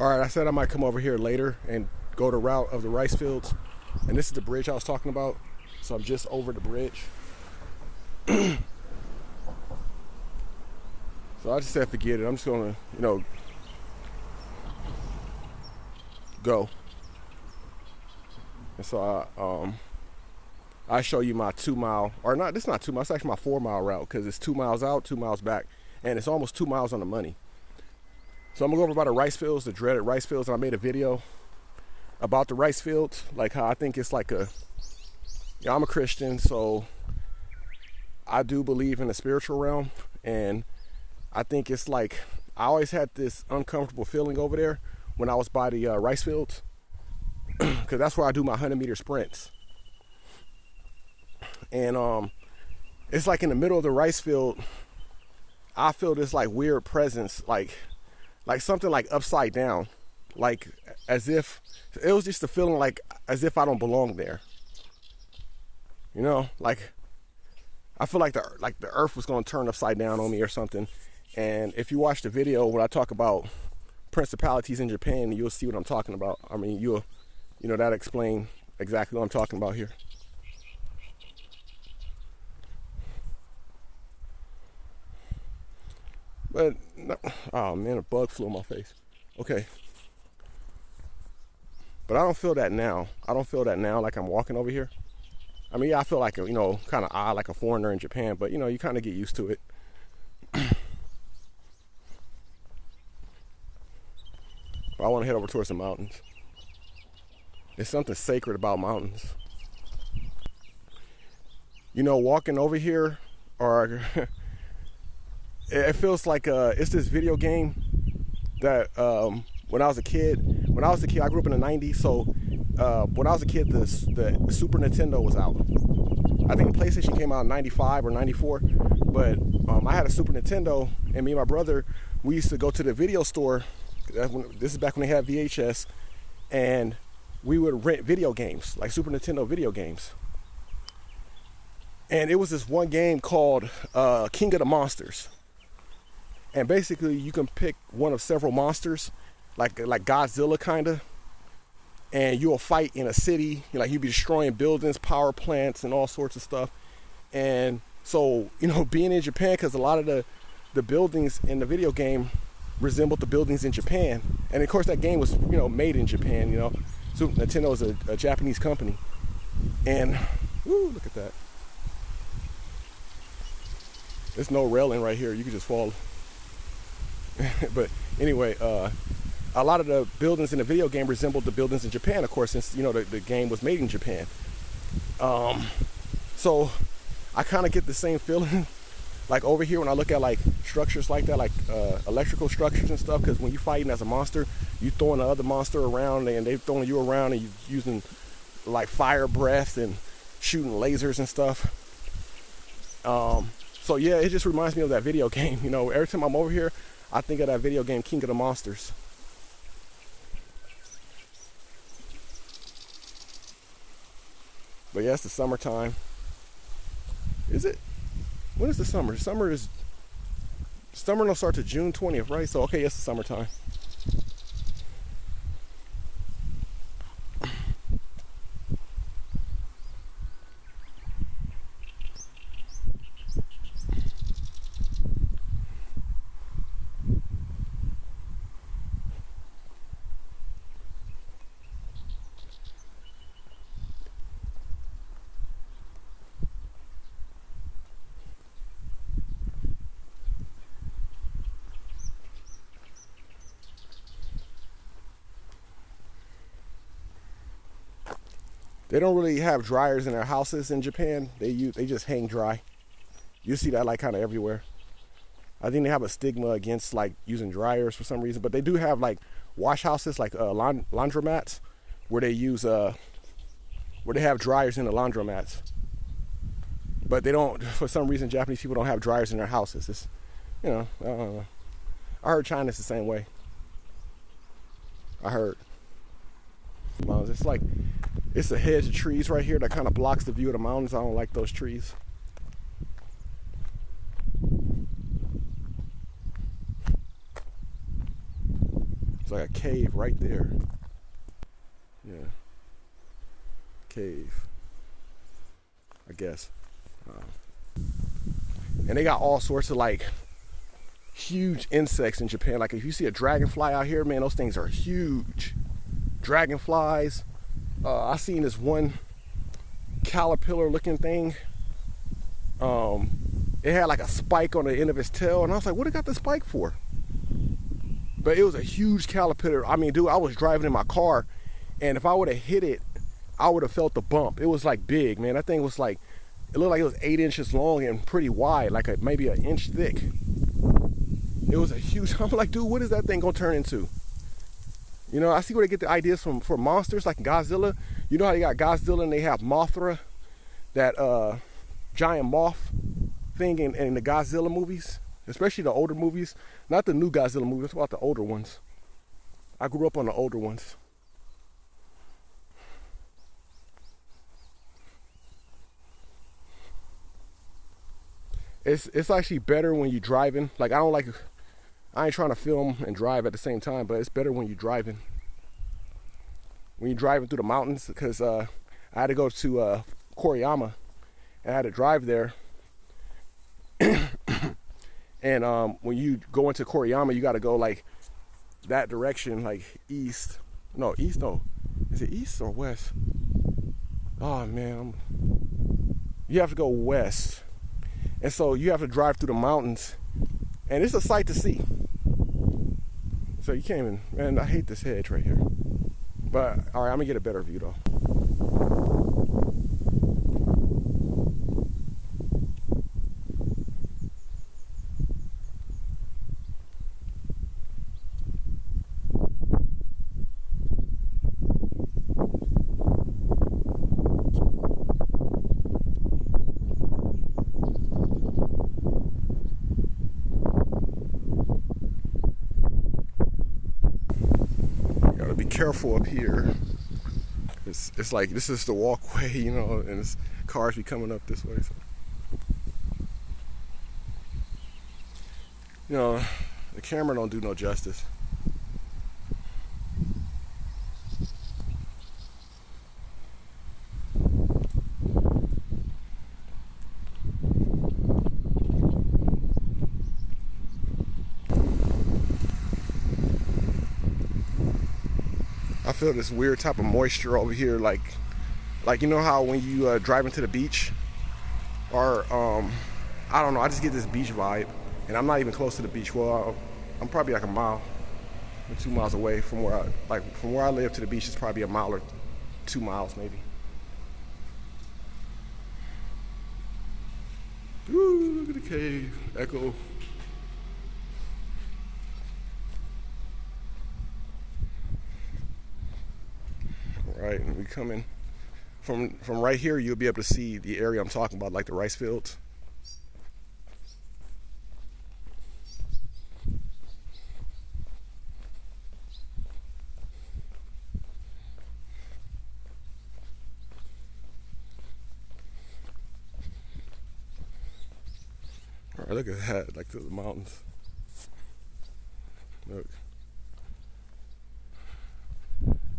All right, I said I might come over here later and go the route of the rice fields. And this is the bridge I was talking about. So I'm just over the bridge. So I just said forget it. I'm just gonna, go. And so I show you my 2 mile, or not, this is not 2 miles, it's actually my 4 mile route because it's 2 miles out, 2 miles back. And it's almost 2 miles on the money. So I'm gonna go over by the rice fields, the dreaded rice fields. And I made a video about the rice fields, like how I think it's like I'm a Christian, so I do believe in the spiritual realm. And I think it's like, I always had this uncomfortable feeling over there when I was by the rice fields, because that's where I do my 100-meter sprints. And it's like in the middle of the rice field, I feel this like weird presence, like something like upside down, like as if, it was just a feeling like as if I don't belong there. Like I feel like the earth was going to turn upside down on me or something. And if you watch the video when I talk about principalities in Japan, you'll see what I'm talking about. I mean, that'll explain exactly what I'm talking about here. But, oh man, a bug flew in my face. Okay. But I don't feel that now. I don't feel that now like I'm walking over here. I mean, yeah, I feel like, kind of odd, like a foreigner in Japan, but, you kind of get used to it. But I want to head over towards the mountains. There's something sacred about mountains. Walking over here, or it feels like it's this video game that when I was a kid, I grew up in the 90s, so when I was a kid, the Super Nintendo was out. I think the PlayStation came out in 95 or 94, but I had a Super Nintendo, and me and my brother, we used to go to the video store. This is back when they had VHS, and we would rent video games, like Super Nintendo video games. And it was this one game called King of the Monsters. And basically you can pick one of several monsters, like Godzilla kind of, and you'll fight in a city. You'll be destroying buildings, power plants, and all sorts of stuff. And so, being in Japan, because a lot of the buildings in the video game resembled the buildings in Japan. And of course that game was, made in Japan, So Nintendo is a Japanese company. And, ooh, look at that. There's no railing right here. You could just fall. But anyway, a lot of the buildings in the video game resembled the buildings in Japan, of course, since, the game was made in Japan. So I kind of get the same feeling like over here when I look at like structures like that, like electrical structures and stuff, because when you're fighting as a monster, you throwing the other monster around and they're throwing you around, and you're using like fire breath and shooting lasers and stuff. So yeah, it just reminds me of that video game. Every time I'm over here, I think of that video game, King of the Monsters. But yeah, it's the summertime. Is it? When is the summer? Summer don't start to June 20th, right? So okay, it's the summertime. They don't really have dryers in their houses in Japan. They just hang dry. You see that like kind of everywhere. I think they have a stigma against like using dryers for some reason, but they do have like wash houses, like laundromats, where they use where they have dryers in the laundromats. But they don't, for some reason, Japanese people don't have dryers in their houses. It's, I don't know. I heard China's the same way. I heard. It's like, it's a hedge of trees right here that kind of blocks the view of the mountains. I don't like those trees. So like a cave right there. Yeah. Cave. I guess. And they got all sorts of like huge insects in Japan. Like if you see a dragonfly out here, man, those things are huge. Dragonflies. I seen this one caterpillar looking thing. It had like a spike on the end of its tail, and I was like, what it got the spike for? But it was a huge caterpillar. I mean, dude, I was driving in my car, and if I would have hit it, I would have felt the bump. It was like big, man. That thing was like, it looked like it was 8 inches long and pretty wide, like maybe an inch thick. It was a huge, I'm like, dude, what is that thing gonna turn into? You know, I see where they get the ideas from for monsters like Godzilla. You know how they got Godzilla and they have Mothra, that giant moth thing in the Godzilla movies, especially the older movies. Not the new Godzilla movies, it's about the older ones. I grew up on the older ones. It's actually better when you're driving. Like I ain't trying to film and drive at the same time, but it's better when you're driving. When you're driving through the mountains, because I had to go to Koriyama, and I had to drive there. And when you go into Koriyama, you got to go like that direction, like east. No, east. No, is it east or west? Oh man, you have to go west, and so you have to drive through the mountains, and it's a sight to see. So you can't even. Man, I hate this hedge right here. But all right, I'm gonna get a better view though. Be careful up here. It's like this is the walkway, you know, and it's cars be coming up this way. So. You know, the camera don't do no justice. I feel this weird type of moisture over here, like you know how when you drive into the beach, or I don't know, I just get this beach vibe, and I'm not even close to the beach. Well, I'm probably like a mile or 2 miles away from where I live to the beach is probably a mile or 2 miles maybe. Ooh, look at the cave, echo. Right, and we come in from right here, you'll be able to see the area I'm talking about, like the rice fields. All right, look at that, like to the mountains. Look.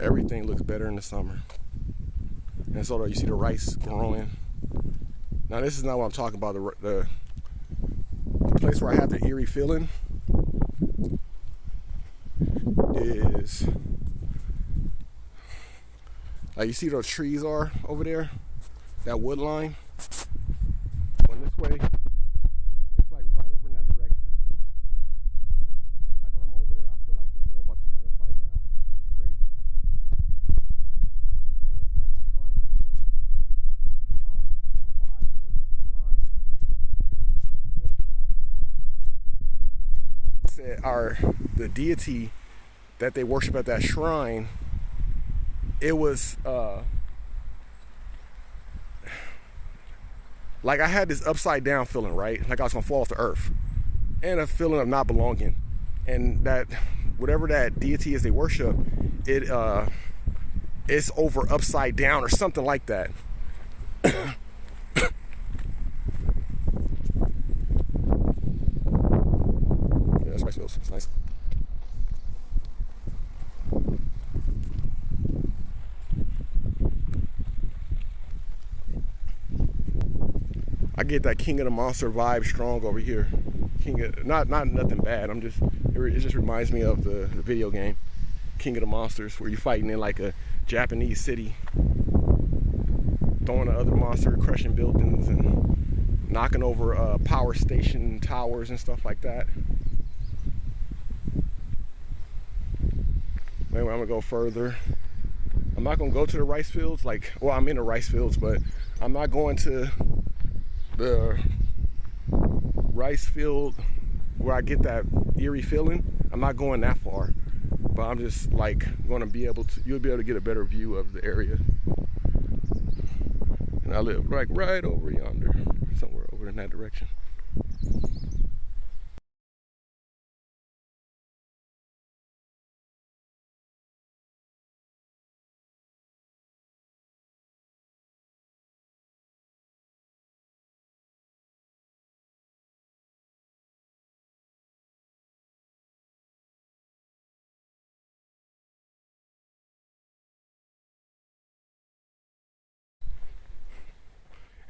Everything looks better in the summer. And so you see the rice growing. Now this is not what I'm talking about. The place where I have the eerie feeling is like you see those trees are over there, that wood line. Going this way, it's like right over in that direction. Like when I'm over there, I feel like the world about to turn upside down. It's crazy. And it's like a shrine up there. Close by, and I looked up the shrine, and the feeling that I was having said the deity that they worship at that shrine, it was like I had this upside down feeling, right? Like I was gonna fall off the earth, and a feeling of not belonging, and that whatever that deity is they worship, it's over upside down or something like that. Yeah, that's rice fields. It's nice. I get that King of the Monster vibe strong over here. King of, not nothing bad. It just reminds me of the video game King of the Monsters, where you're fighting in like a Japanese city, throwing the other monster, crushing buildings, and knocking over power station towers and stuff like that. Anyway, I'm gonna go further. I'm not gonna go to the rice fields. I'm in the rice fields, but I'm not going to the rice field where I get that eerie feeling. I'm not going that far, but I'm just like going to be able to. You'll be able to get a better view of the area. And I live like right over yonder, somewhere over in that direction.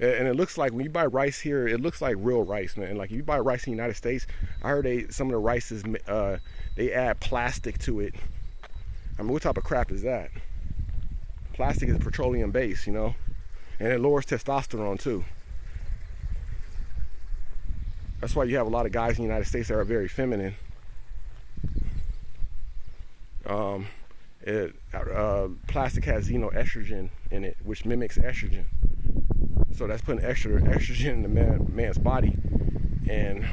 And it looks like when you buy rice here, it looks like real rice, man. Like if you buy rice in the United States, I heard some of the rices they add plastic to it. I mean, what type of crap is that? Plastic is petroleum based, you know, and it lowers testosterone too. That's why you have a lot of guys in the United States that are very feminine. Plastic has xenoestrogen in it, which mimics estrogen. So that's putting extra estrogen in the man's body, and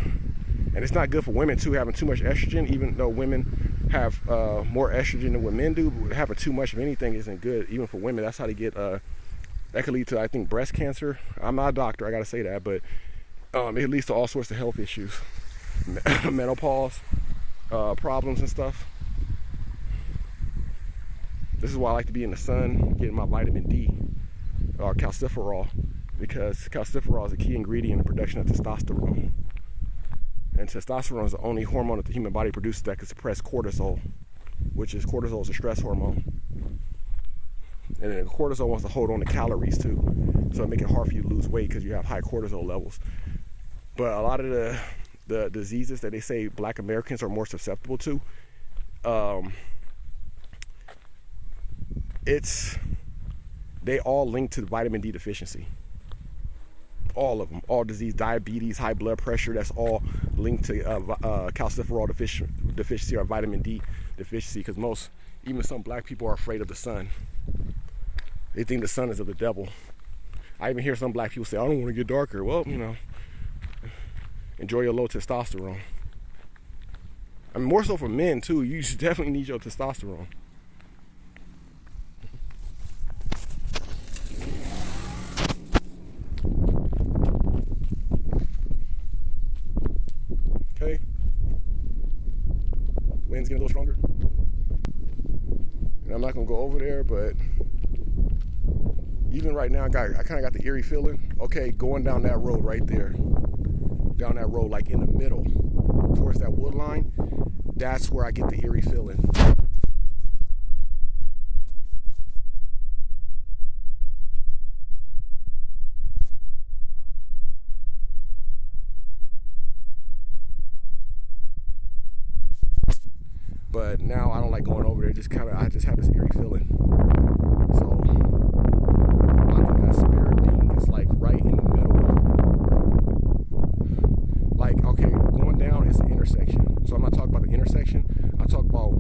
it's not good for women too, having too much estrogen. Even though women have more estrogen than what men do, but having too much of anything isn't good, even for women. That's how they get. That could lead to, I think, breast cancer. I'm not a doctor, I gotta say that, but it leads to all sorts of health issues, menopause problems and stuff. This is why I like to be in the sun, getting my vitamin D or calciferol, because calciferol is a key ingredient in the production of testosterone. And testosterone is the only hormone that the human body produces that can suppress cortisol, which is cortisol is a stress hormone. And then cortisol wants to hold on to calories too, so it makes it hard for you to lose weight because you have high cortisol levels. But a lot of the diseases that they say Black Americans are more susceptible to, they all link to the vitamin D deficiency. All of them, all disease, diabetes, high blood pressure, that's all linked to calciferol deficiency or vitamin D deficiency, because even some black people are afraid of the sun. They think the sun is of the devil. I even hear some black people say, I don't want to get darker. Well, enjoy your low testosterone. I mean, more so for men too, you definitely need your testosterone. Okay, the wind's getting a little stronger, and I'm not gonna go over there, but even right now I kind of got the eerie feeling. Okay, going down that road right there, down that road, like in the middle towards that wood line, that's where I get the eerie feeling. But now I don't like going over there. I just have this eerie feeling. So I think that spirit being is like right in the middle. Like, okay, going down is the intersection. So I'm not talking about the intersection. I'm talking about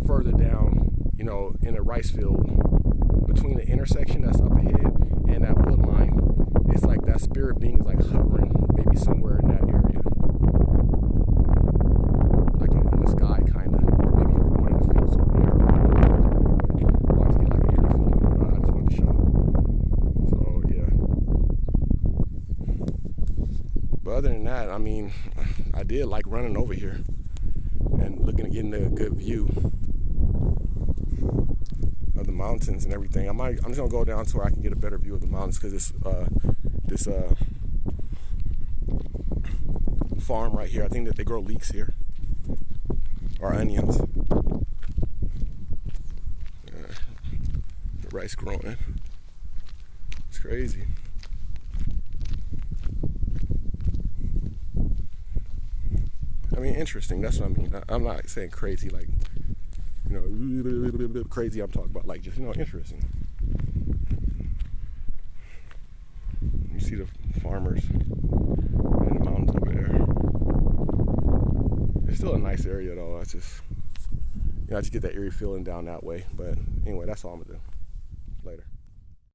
further down, in a rice field. Between the intersection that's up ahead and that wood line, it's like that spirit being is like hovering maybe somewhere in that area. Like in the sky, kind of. Or maybe over one of the fields over there. I always get like an eerie feeling, but I just wanted to show. So, yeah. But other than that, I mean, I did like running over here and getting a good view of the mountains and everything. I'm just gonna go down to where I can get a better view of the mountains, because this farm right here, I think that they grow leeks here, or onions. The rice growing. It's crazy. I mean, interesting. That's what I mean. I'm not saying crazy, like, crazy. I'm talking about like just, interesting. You see the farmers in the mountains over there. It's still a nice area though. I just get that eerie feeling down that way. But anyway, that's all I'm gonna do.